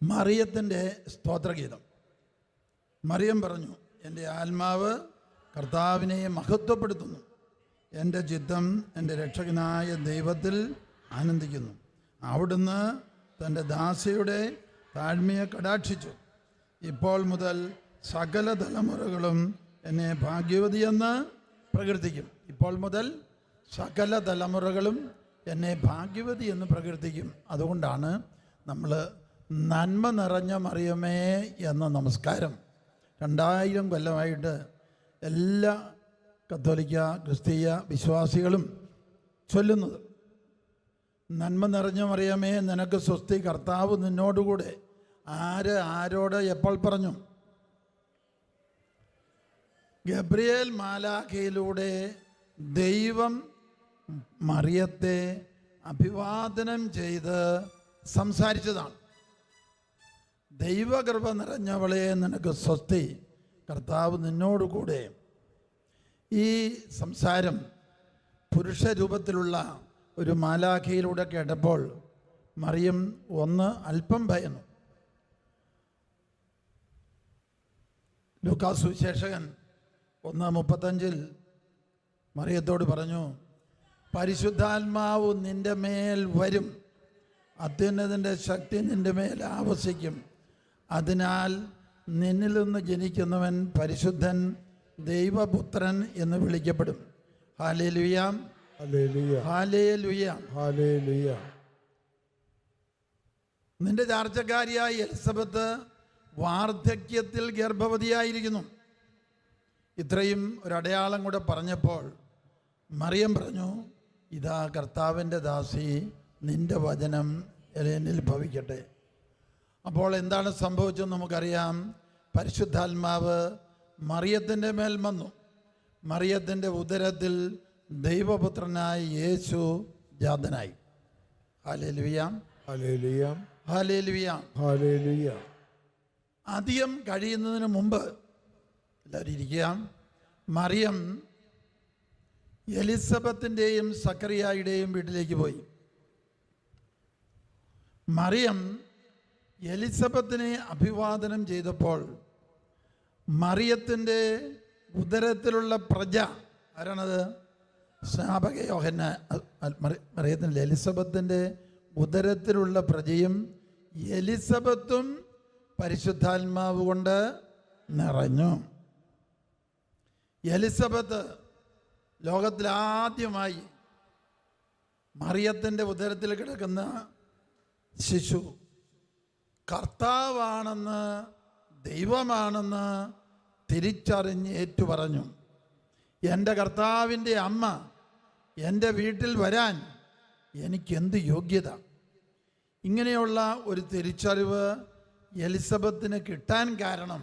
മറിയത്തിൻ്റെ സ്തോത്രഗീതം. മറിയം പറഞ്ഞു, എൻ്റെ ആത്മാവ് കർത്താവിനെ മഹത്വപ്പെടുത്തുന്നു, എൻ്റെ ചിത്തം എൻ്റെ രക്ഷകനായ ദൈവത്തിൽ ആനന്ദിക്കുന്നു. അവിടുന്ന് തൻ്റെ ദാസിയുടെ താഴ്മയെ കടാക്ഷിച്ചു. ഇപ്പോൾ മുതൽ സകല തലമുറകളും എന്നെ ഭാഗ്യവതിയെന്ന് പ്രകീർത്തിക്കും. ഇപ്പോൾ മുതൽ സകല തലമുറകളും എന്നെ ഭാഗ്യവതി എന്ന് പ്രകീർത്തിക്കും. അതുകൊണ്ടാണ് നമ്മൾ നന്മ നിറഞ്ഞ മറിയമേ എന്ന നമസ്കാരം 2000 കൊല്ലമായിട്ട് എല്ലാ കത്തോലിക്ക ക്രിസ്തീയ വിശ്വാസികളും ചൊല്ലുന്നത്. നന്മ നിറഞ്ഞ മറിയമേ നിനക്ക് സ്വസ്തി, കർത്താവ് നിന്നോടുകൂടെ. ആരോട് എപ്പോൾ പറഞ്ഞു? ഗബ്രിയേൽ മാലാഖയിലൂടെ ദൈവം മറിയത്തെ അഭിവാദനം ചെയ്ത് സംസാരിച്ചതാണ്. ദൈവകൃപ നിറഞ്ഞവളെ നിനക്ക് സ്വസ്തി, കർത്താവ് നിന്നോടുകൂടെ. ഈ സംസാരം പുരുഷ രൂപത്തിലുള്ള ഒരു മാലാഖയിലൂടെ കേട്ടപ്പോൾ മറിയം അല്പം ഭയന്നു. ലൂക്കാ സുവിശേഷകൻ 1:35 മറിയത്തോട് പറഞ്ഞു, പരിശുദ്ധാത്മാവ് നിന്റെ മേൽ വരും, അത്യുന്നതൻ്റെ ശക്തി നിന്റെ മേൽ ആവസിക്കും. അതിനാൽ നിന്നിൽ നിന്ന് ജനിക്കുന്നവൻ പരിശുദ്ധൻ, ദൈവപുത്രൻ എന്ന് വിളിക്കപ്പെടും. Hallelujah, hallelujah, hallelujah. നിന്റെ ചാർച്ചക്കാരിയായ എലിസബത്ത് വാർദ്ധക്യത്തിൽ ഗർഭവതിയായിരിക്കുന്നു. ഇത്രയും ഒരടയാളം കൂടെ പറഞ്ഞപ്പോൾ മറിയം പറഞ്ഞു, ഇതാ കർത്താവിൻ്റെ ദാസി, നിന്റെ വചനം എന്നിൽ ഭവിക്കട്ടെ. അപ്പോൾ എന്താണ് സംഭവിച്ചതെന്ന് നമുക്കറിയാം. പരിശുദ്ധാത്മാവ് മറിയത്തിൻ്റെ മേൽ വന്നു. മറിയത്തിൻ്റെ ഉദരത്തിൽ ദൈവപുത്രനായ യേശു ജാതനായി. Hallelujah, hallelujah, hallelujah, hallelujah. അധികം കഴിയുന്നതിന് മുമ്പ് എല്ലാവരും ഇരിക്കുക. മറിയം എലിസബത്തിൻ്റെയും സക്കറിയായുടെയും വീട്ടിലേക്ക് പോയി. മറിയം എലിസബത്തിനെ അഭിവാദനം ചെയ്തപ്പോൾ മറിയത്തിൻ്റെ ഉദരത്തിലുള്ള പ്രജ ആരാണത്? സ്നാപക യോഹന്നാൻ. മറിയത്തിൻ്റെ എലിസബത്തിൻ്റെ ഉദരത്തിലുള്ള പ്രജയും എലിസബത്തും പരിശുദ്ധാത്മാവ് കൊണ്ട് നിറഞ്ഞു. എലിസബത്ത് ലോകത്തിലാദ്യമായി മറിയത്തിൻ്റെ ഉദരത്തിൽ കിടക്കുന്ന ശിശു കർത്താവാണെന്ന്, ദൈവമാണെന്ന് തിരിച്ചറിഞ്ഞ് ഏറ്റുപറഞ്ഞു. എൻ്റെ കർത്താവിൻ്റെ അമ്മ എൻ്റെ വീട്ടിൽ വരാൻ എനിക്കെന്ത് യോഗ്യത? ഇങ്ങനെയുള്ള ഒരു തിരിച്ചറിവ് എലിസബത്തിന് കിട്ടാൻ കാരണം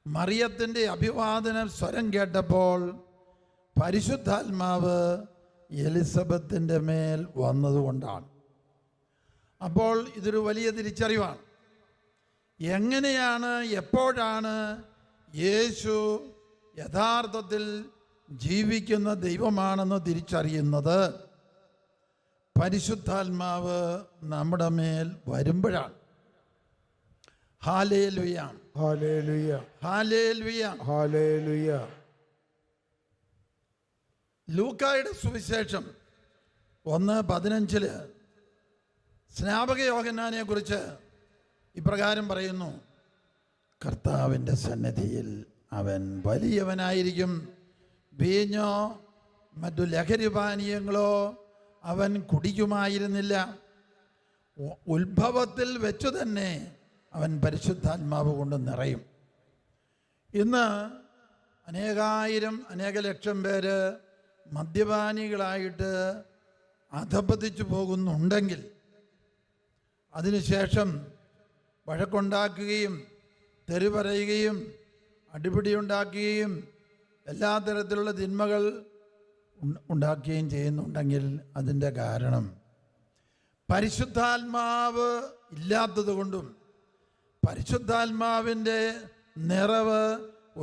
മറിയത്തിൻ്റെ അഭിവാദന സ്വരം കേട്ടപ്പോൾ പരിശുദ്ധാത്മാവ് എലിസബത്തിൻ്റെ മേൽ വന്നതുകൊണ്ടാണ്. അപ്പോൾ ഇതൊരു വലിയ തിരിച്ചറിവാണ്. എങ്ങനെയാണ്, എപ്പോഴാണ് യേശു യഥാർത്ഥത്തിൽ ജീവിക്കുന്ന ദൈവമാണെന്ന് തിരിച്ചറിയുന്നത്? പരിശുദ്ധാത്മാവ് നമ്മുടെ മേൽ വരുമ്പോഴാണ്. Hallelujah, hallelujah, hallelujah, hallelujah. ലൂക്കായുടെ സുവിശേഷം 1:15 സ്നാപക യോഹന്നാനെ കുറിച്ച് ഇപ്രകാരം പറയുന്നു, കർത്താവിൻ്റെ സന്നിധിയിൽ അവൻ വലിയവനായിരിക്കും, വീഞ്ഞോ മറ്റു ലഹരിപാനീയങ്ങളോ അവൻ കുടിക്കുമായിരുന്നില്ല. ഉത്ഭവത്തിൽ വെച്ചു തന്നെ അവൻ പരിശുദ്ധാത്മാവ് കൊണ്ട് നിറയും. ഇന്ന് അനേക ലക്ഷം പേര് മദ്യപാനികളായിട്ട് അധപ്പതിച്ചു പോകുന്നുണ്ടെങ്കിൽ അതിനുശേഷം വഴക്കുണ്ടാക്കുകയും തെറി പറയുകയും അടിപിടി ഉണ്ടാക്കുകയും എല്ലാ തരത്തിലുള്ള തിന്മകൾ ഉണ്ടാക്കുകയും ചെയ്യുന്നുണ്ടെങ്കിൽ അതിൻ്റെ കാരണം പരിശുദ്ധാത്മാവ് ഇല്ലാത്തത് കൊണ്ടും പരിശുദ്ധാത്മാവിൻ്റെ നിറവ്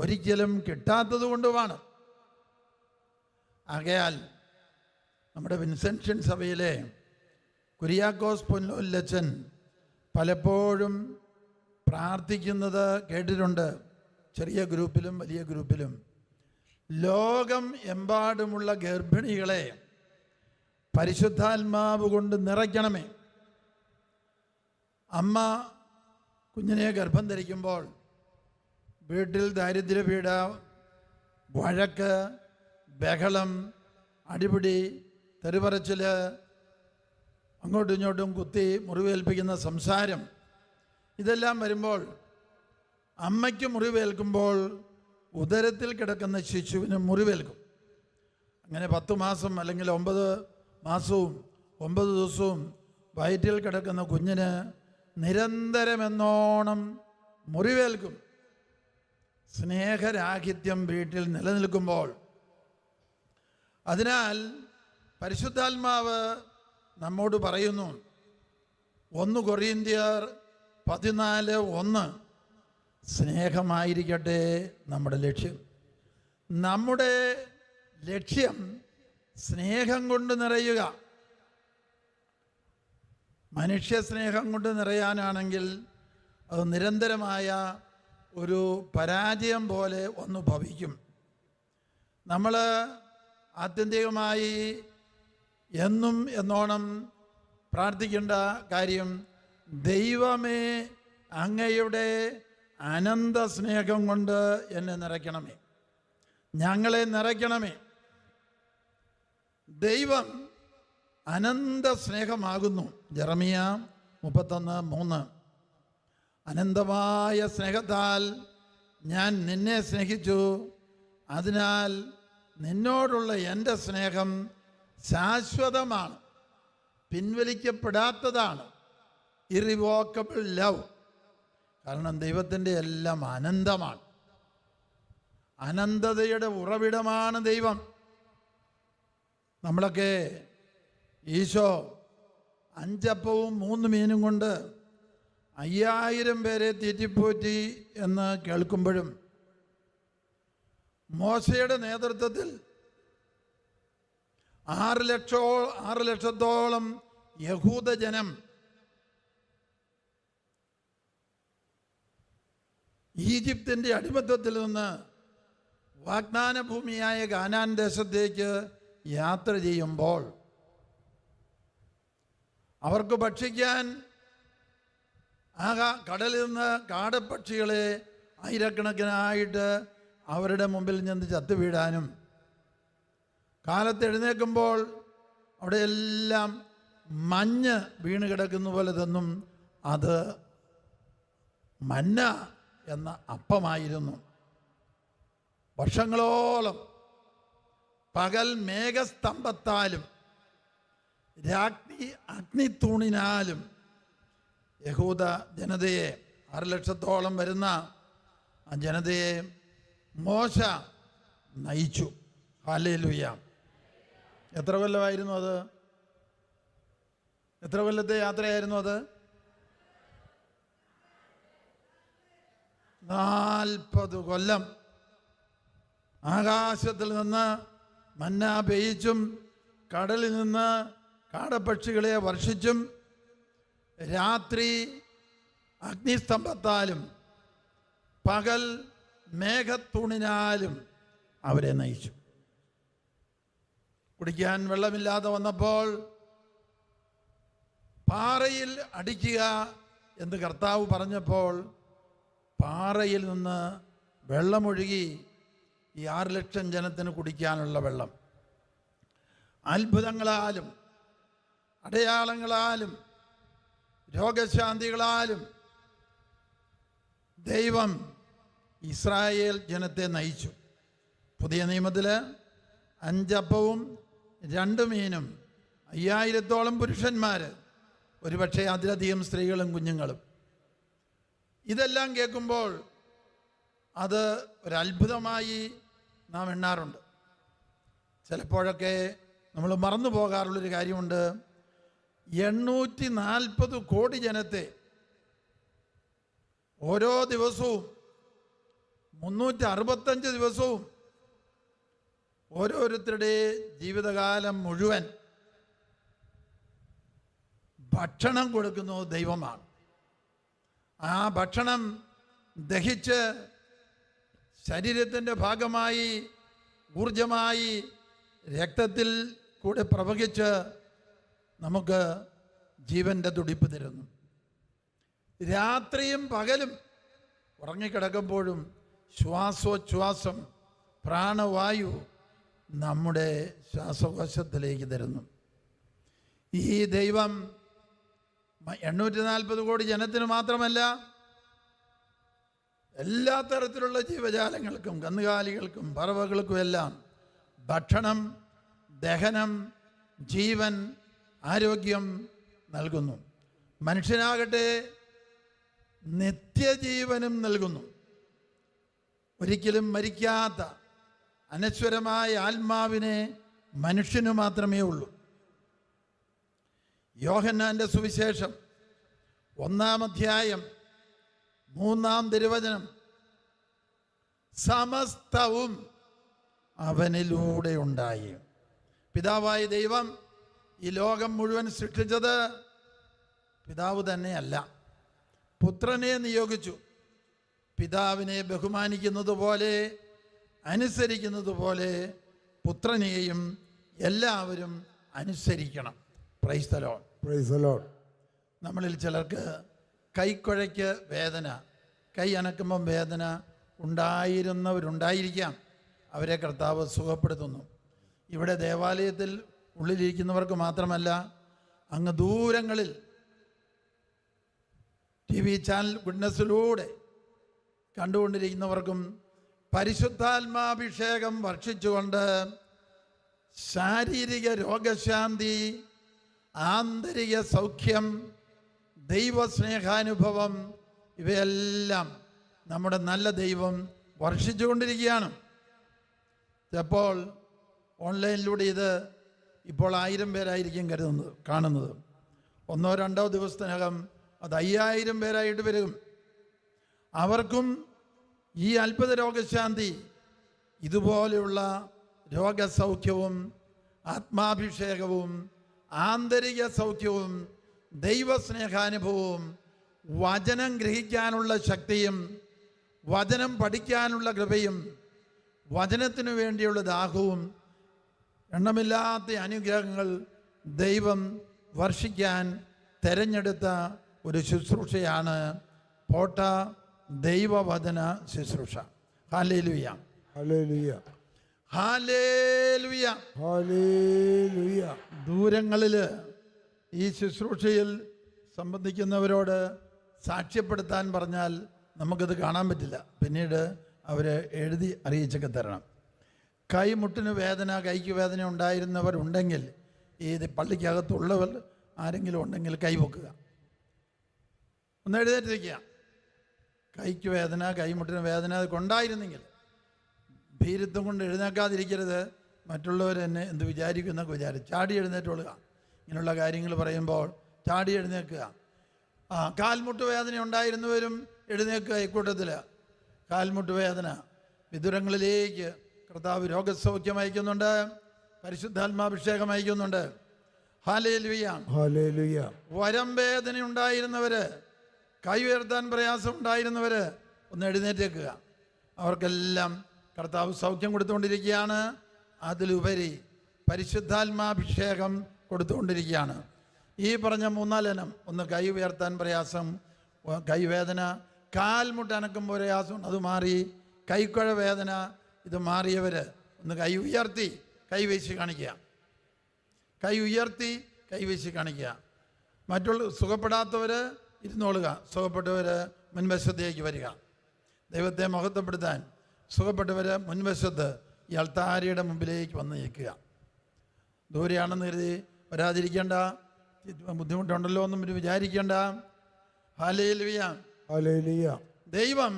ഒരിക്കലും കിട്ടാത്തത് കൊണ്ടുമാണ്. ആകയാൽ നമ്മുടെ വിൻസെൻഷ്യൻ സഭയിലെ കുര്യാക്കോസ് പൊന്നോല്ലച്ചൻ പലപ്പോഴും പ്രാർത്ഥിക്കുന്നത് കേട്ടിട്ടുണ്ട്, ചെറിയ ഗ്രൂപ്പിലും വലിയ ഗ്രൂപ്പിലും. ലോകം എമ്പാടുമുള്ള ഗർഭിണികളെ പരിശുദ്ധാത്മാവ് കൊണ്ട് നിറയ്ക്കണമേ. അമ്മ കുഞ്ഞിനെ ഗർഭം ധരിക്കുമ്പോൾ വീട്ടിൽ ദാരിദ്ര്യപീഡ, വഴക്ക്, ബഹളം, അടിപിടി, തെരുപറച്ചിൽ, അങ്ങോട്ടും ഇങ്ങോട്ടും കുത്തി മുറിവേൽപ്പിക്കുന്ന സംസാരം, ഇതെല്ലാം വരുമ്പോൾ അമ്മയ്ക്ക് മുറിവേൽക്കുമ്പോൾ ഉദരത്തിൽ കിടക്കുന്ന ശിശുവിന് മുറിവേൽക്കും. അങ്ങനെ 10 മാസം അല്ലെങ്കിൽ 9 മാസവും 9 ദിവസവും വയറ്റിൽ കിടക്കുന്ന കുഞ്ഞിന് നിരന്തരമെന്നോണം മുറിവേൽക്കും. സ്നേഹരാഹിത്യം വീട്ടിൽ നിലനിൽക്കുമ്പോൾ. അതിനാൽ പരിശുദ്ധാത്മാവ് നമ്മോട് പറയുന്നു, 1 കൊറിന്ത്യർ 14:1, സ്നേഹമായിരിക്കട്ടെ നമ്മുടെ ലക്ഷ്യം. നമ്മുടെ ലക്ഷ്യം സ്നേഹം കൊണ്ട് നിറയുക. മനുഷ്യ സ്നേഹം കൊണ്ട് നിറയാനാണെങ്കിൽ അത് നിരന്തരമായ ഒരു പരാജയം പോലെ ഒന്ന് ഭവിക്കും. നമ്മൾ ആത്യന്തികമായി എന്നും എന്നോണം പ്രാർത്ഥിക്കേണ്ട കാര്യം, ദൈവമേ അങ്ങയുടെ അനന്ത സ്നേഹം കൊണ്ട് എന്നെ നിറയ്ക്കണമേ, ഞങ്ങളെ നിറയ്ക്കണമേ. ദൈവം അനന്ത സ്നേഹമാകുന്നു. ജെറമിയ 31:3. അനന്തമായ സ്നേഹത്താൽ ഞാൻ നിന്നെ സ്നേഹിച്ചു, അതിനാൽ നിന്നോടുള്ള എൻ്റെ സ്നേഹം ശാശ്വതമാണ്, പിൻവലിക്കപ്പെടാത്തതാണ്. Irrevocable love. കാരണം ദൈവത്തിൻ്റെ എല്ലാം അനന്തമാണ്. അനന്തതയുടെ ഉറവിടമാണ് ദൈവം. നമ്മളൊക്കെ ഈശോ 5 അപ്പവും 3 മീനും കൊണ്ട് 5000 പേരെ തീറ്റിപ്പോറ്റി എന്ന് കേൾക്കുമ്പോഴും, മോശയുടെ നേതൃത്വത്തിൽ 6 ലക്ഷത്തോളം യഹൂദജനം ഈജിപ്തിൻ്റെ അടിമത്തത്തിൽ നിന്ന് വാഗ്ദാന ഭൂമിയായ കാനാൻ ദേശത്തേക്ക് യാത്ര ചെയ്യുമ്പോൾ അവർക്ക് ഭക്ഷിക്കാൻ കടലിൽ നിന്ന് കാടപ്പക്ഷികളെ ആയിരക്കണക്കിനായിട്ട് അവരുടെ മുമ്പിൽ നിന്ന് ചത്തുവീഴാനും, കാലത്ത് എഴുന്നേൽക്കുമ്പോൾ അവിടെ എല്ലാം മഞ്ഞ് വീണ് കിടക്കുന്ന പോലെ തന്നും അത് മന്ന എന്ന അപ്പമായിരുന്നു. വർഷങ്ങളോളം പകൽ മേഘസ്തംഭത്താലും രാത്രി അഗ്നിത്തൂണിനാലും യഹൂദ ജനതയെ, 6 ലക്ഷത്തോളം വരുന്ന ആ ജനതയെ മോശ നയിച്ചു. ഹല്ലേലൂയ. എത്ര കൊല്ലമായിരുന്നു അത്? എത്ര കൊല്ലത്തെ യാത്രയായിരുന്നു അത്? 40 കൊല്ലം. ആകാശത്തിൽ നിന്ന് മന്ന പെയ്ച്ചും കടലിൽ നിന്ന് കാടപ്പക്ഷികളെ വർഷിച്ചും രാത്രി അഗ്നിസ്തംഭത്താലും പകൽ മേഘത്തൂണിനാലും അവരെ നയിച്ചു. കുടിക്കാൻ വെള്ളമില്ലാതെ വന്നപ്പോൾ പാറയിൽ അടിക്കുക എന്ന് കർത്താവ് പറഞ്ഞപ്പോൾ പാറയിൽ നിന്ന് വെള്ളമൊഴുകി ഈ 6 ലക്ഷം ജനത്തിന് കുടിക്കാനുള്ള വെള്ളം. അത്ഭുതങ്ങളാലും അടയാളങ്ങളാലും രോഗശാന്തികളാലും ദൈവം ഇസ്രായേൽ ജനത്തെ നയിച്ചു. പുതിയ നിയമത്തിൽ 5 അപ്പവും 2 മീനും 5000-ഓളം പുരുഷന്മാർ, ഒരുപക്ഷെ അതിലധികം സ്ത്രീകളും കുഞ്ഞുങ്ങളും. ഇതെല്ലാം കേൾക്കുമ്പോൾ അത് ഒരത്ഭുതമായി നാം എണ്ണാറുണ്ട്. ചിലപ്പോഴൊക്കെ നമ്മൾ മറന്നു പോകാറുള്ളൊരു കാര്യമുണ്ട്. 840 കോടി ജനത്തെ ഓരോ ദിവസവും 365 ദിവസവും ഓരോരുത്തരുടെ ജീവിതകാലം മുഴുവൻ ഭക്ഷണം കൊടുക്കുന്നത് ദൈവമാണ്. ആ ഭക്ഷണം ദഹിച്ച് ശരീരത്തിൻ്റെ ഭാഗമായി ഊർജമായി രക്തത്തിൽ കൂടെ പ്രവഹിച്ച് നമുക്ക് ജീവൻ്റെ തുടിപ്പ് തരുന്നു. രാത്രിയും പകലും ഉറങ്ങിക്കിടക്കുമ്പോഴും ശ്വാസോച്ഛ്വാസം പ്രാണവായു നമ്മുടെ ശ്വാസകോശത്തിലേക്ക് തരുന്നു. ഈ ദൈവം 840 കോടി ജനത്തിന് മാത്രമല്ല, എല്ലാ തരത്തിലുള്ള ജീവജാലങ്ങൾക്കും, കന്നുകാലികൾക്കും പറവകൾക്കും എല്ലാം ഭക്ഷണം, ദഹനം, ജീവൻ, ആരോഗ്യം നൽകുന്നു. മനുഷ്യനാകട്ടെ നിത്യജീവനും നൽകുന്നു. ഒരിക്കലും മരിക്കാത്ത അനശ്വരമായ ആത്മാവിനെ മനുഷ്യന് മാത്രമേ ഉള്ളൂ. യോഹന്നാന്റെ സുവിശേഷം 1-ാം അധ്യായം 3-ാം തിരുവചനം, സമസ്തവും അവനിലൂടെ ഉണ്ടായി. പിതാവായ ദൈവം ഈ ലോകം മുഴുവൻ സൃഷ്ടിച്ചത് പിതാവ് തന്നെയല്ല, പുത്രനെ നിയോഗിച്ചു. പിതാവിനെ ബഹുമാനിക്കുന്നത് പോലെ, അനുസരിക്കുന്നത് പോലെ പുത്രനെയും എല്ലാവരും അനുസരിക്കണം. Praise the Lord. Praise the Lord. നമ്മളിൽ ചിലർക്ക് കൈക്കുഴയ്ക്ക് വേദന, കൈ അനക്കുമ്പം വേദന ഉണ്ടായിരുന്നവരുണ്ടായിരിക്കാം. അവരെ കർത്താവ് സുഖപ്പെടുത്തുന്നു. ഇവിടെ ദേവാലയത്തിൽ ഉള്ളിലിരിക്കുന്നവർക്ക് മാത്രമല്ല, അങ്ങ് ദൂരങ്ങളിൽ TV ചാനൽ ഗുഡ്നസ്സിലൂടെ കണ്ടുകൊണ്ടിരിക്കുന്നവർക്കും പരിശുദ്ധാത്മാഭിഷേകം വർഷിച്ചുകൊണ്ട് ശാരീരിക രോഗശാന്തി, ആന്തരിക സൗഖ്യം, ദൈവസ്നേഹാനുഭവം ഇവയെല്ലാം നമ്മുടെ നല്ല ദൈവം വർഷിച്ചുകൊണ്ടിരിക്കുകയാണ്. ചിലപ്പോൾ ഓൺലൈനിലൂടെ ഇത് ഇപ്പോൾ 1000 പേരായിരിക്കും കാണുന്നത്. 1-2 ദിവസത്തിനകം അത് 5000 പേരായിട്ട് വരും. അവർക്കും ഈ അത്ഭുത രോഗശാന്തി, ഇതുപോലെയുള്ള രോഗസൗഖ്യവും ആത്മാഭിഷേകവും ആന്തരിക സൗഖ്യവും ദൈവസ്നേഹാനുഭവവും വചനം ഗ്രഹിക്കാനുള്ള ശക്തിയും വചനം പഠിക്കാനുള്ള കൃപയും വചനത്തിനു വേണ്ടിയുള്ള ദാഹവും എണ്ണമില്ലാത്ത അനുഗ്രഹങ്ങൾ ദൈവം വർഷിക്കാൻ തെരഞ്ഞെടുത്ത ഒരു ശുശ്രൂഷയാണ് പോട്ട ദൈവവചന ശുശ്രൂഷ. Hallelujah, hallelujah, hallelujah, hallelujah. ദൂരങ്ങളിൽ ഈ ശുശ്രൂഷയിൽ സംബന്ധിക്കുന്നവരോട് സാക്ഷ്യപ്പെടുത്താൻ പറഞ്ഞാൽ നമുക്കത് കാണാൻ പറ്റില്ല. പിന്നീട് അവരെ എഴുതി അറിയിച്ചൊക്കെ തരണം. കൈമുട്ടിന് വേദന, കൈക്ക് വേദന ഉണ്ടായിരുന്നവരുണ്ടെങ്കിൽ, ഈ പള്ളിക്കകത്തുള്ളവർ ആരെങ്കിലും ഉണ്ടെങ്കിൽ കൈവെക്കുക, ഒന്ന് എഴുന്നേറ്റിരിക്കുക. കൈക്ക് വേദന, കൈമുട്ടിന് വേദന അതൊക്കെ ഉണ്ടായിരുന്നെങ്കിൽ ഭീരുത്വം കൊണ്ട് എഴുന്നേക്കാതിരിക്കരുത്. മറ്റുള്ളവർ എന്നെ എന്ത് വിചാരിക്കുന്നൊക്കെ വിചാരിച്ച് ചാടി എഴുന്നേറ്റുകൊള്ളുക. ഇങ്ങനെയുള്ള കാര്യങ്ങൾ പറയുമ്പോൾ ചാടി എഴുന്നേൽക്കുക. കാൽമുട്ട് വേദന ഉണ്ടായിരുന്നവരും എഴുന്നേൽക്കുക. ഇക്കൂട്ടത്തിൽ കാൽമുട്ട് വേദന, വിദുരങ്ങളിലേക്ക് കർത്താവ് രോഗസൗഖ്യം അയക്കുന്നുണ്ട്, പരിശുദ്ധാത്മാഭിഷേകം അയക്കുന്നുണ്ട്. Hallelujah, hallelujah. വരം വേദന ഉണ്ടായിരുന്നവര്, കൈ ഉയർത്താൻ പ്രയാസം ഉണ്ടായിരുന്നവര് ഒന്ന് എഴുന്നേറ്റേക്കുക. അവർക്കെല്ലാം കർത്താവ് സൗഖ്യം കൊടുത്തുകൊണ്ടിരിക്കുകയാണ്. അതിലുപരി പരിശുദ്ധാത്മാഭിഷേകം കൊടുത്തുകൊണ്ടിരിക്കുകയാണ്. ഈ പറഞ്ഞ 3-4 ഇനം, ഒന്ന് കൈ ഉയർത്താൻ പ്രയാസം, കൈവേദന, കാൽമുട്ട് അനക്കുമ്പോൾ പ്രയാസം, അത് മാറി. കൈക്കുഴ വേദന, ഇത് മാറിയവർ ഒന്ന് കൈ ഉയർത്തി കൈവീശി കാണിക്കുക. കൈ ഉയർത്തി കൈവീശി കാണിക്കുക. മറ്റുള്ള സുഖപ്പെടാത്തവർ ഇരുന്നോളുക, സുഖപ്പെട്ടവർ മുൻവശത്തേക്ക് വരിക. ദൈവത്തെ മഹത്വപ്പെടുത്താൻ സുഖപ്പെട്ടവർ മുൻവശത്ത് ഈ അൾത്താരയുടെ മുമ്പിലേക്ക് വന്ന് നിൽക്കുക. ദൂരെയാണെന്ന് കരുതി വരാതിരിക്കേണ്ട, ബുദ്ധിമുട്ടുണ്ടല്ലോ എന്നും വിചാരിക്കേണ്ട. Hallelujah, hallelujah. ദൈവം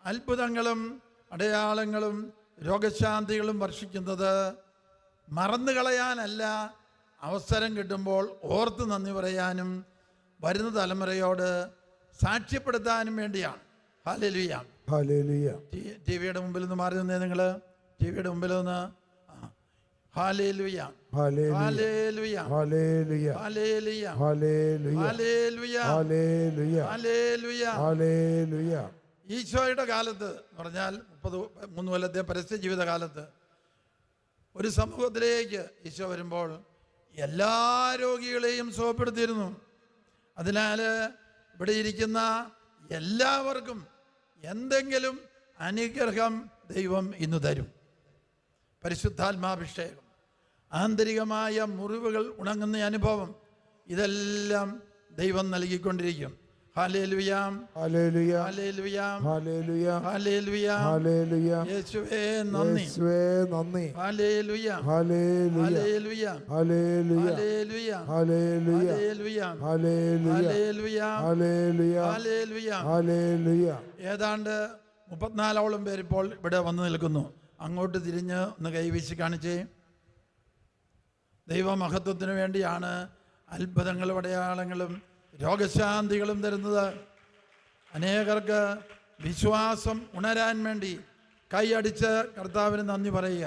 അത്ഭുതങ്ങളും അടയാളങ്ങളും രോഗശാന്തികളും വർഷിക്കുന്നത് മറന്നു കളയാനല്ല, അവസരം കിട്ടുമ്പോൾ ഓർത്ത് നന്ദി പറയാനും വരുന്ന തലമുറയോട് സാക്ഷ്യപ്പെടുത്താനും വേണ്ടിയാണ്. Hallelujah, hallelujah. ടി വിയുടെ മുമ്പിൽ നിന്ന് മാറി നിന്നേ, നിങ്ങൾ ടി വിയുടെ മുമ്പിൽ നിന്ന്. Hallelujah. Hallelujah hallelujah hallelujah hallelujah hallelujah hallelujah hallelujah hallelujah hallelujah. ഈശോയുടെ കാലത്ത് എന്ന് പറഞ്ഞാൽ 33 കൊല്ലത്തെ പരസ്യ ജീവിതകാലത്ത് ഒരു സമൂഹത്തിലേക്ക് ഈശോ വരുമ്പോൾ എല്ലാ രോഗികളെയും സുഖപ്പെടുത്തിയിരുന്നു. അതിനാൽ ഇവിടെ ഇരിക്കുന്ന എല്ലാവർക്കും എന്തെങ്കിലും അനുഗ്രഹം ദൈവം ഇന്ന് തരും. പരിശുദ്ധാത്മാഭിഷേകം, ആന്തരികമായ മുറിവുകൾ ഉണങ്ങുന്ന അനുഭവം, ഇതെല്ലാം ദൈവം നൽകിക്കൊണ്ടിരിക്കും. Hallelujah hallelujah hallelujah hallelujah hallelujah hallelujah. യേശുവേ നന്ദി, യേശുവേ നന്ദി. Hallelujah hallelujah hallelujah hallelujah hallelujah hallelujah hallelujah hallelujah hallelujah hallelujah hallelujah. Hallelujah. ഏതാണ്ട് 34ഓളം പേര് ഇപ്പോൾ ഇവിടെ വന്നു നിൽക്കുന്നു. അങ്ങോട്ട് തിരിഞ്ഞ് ഒന്ന് കൈവീശി കാണിച്ചേ. ദൈവമഹത്വത്തിന് വേണ്ടിയാണ് അത്ഭുതങ്ങളും അടയാളങ്ങളും രോഗശാന്തികളും തരുന്നത്. അനേകർക്ക് വിശ്വാസം ഉണരാൻ വേണ്ടി കൈയടിച്ച് കർത്താവിന് നന്ദി പറയുക.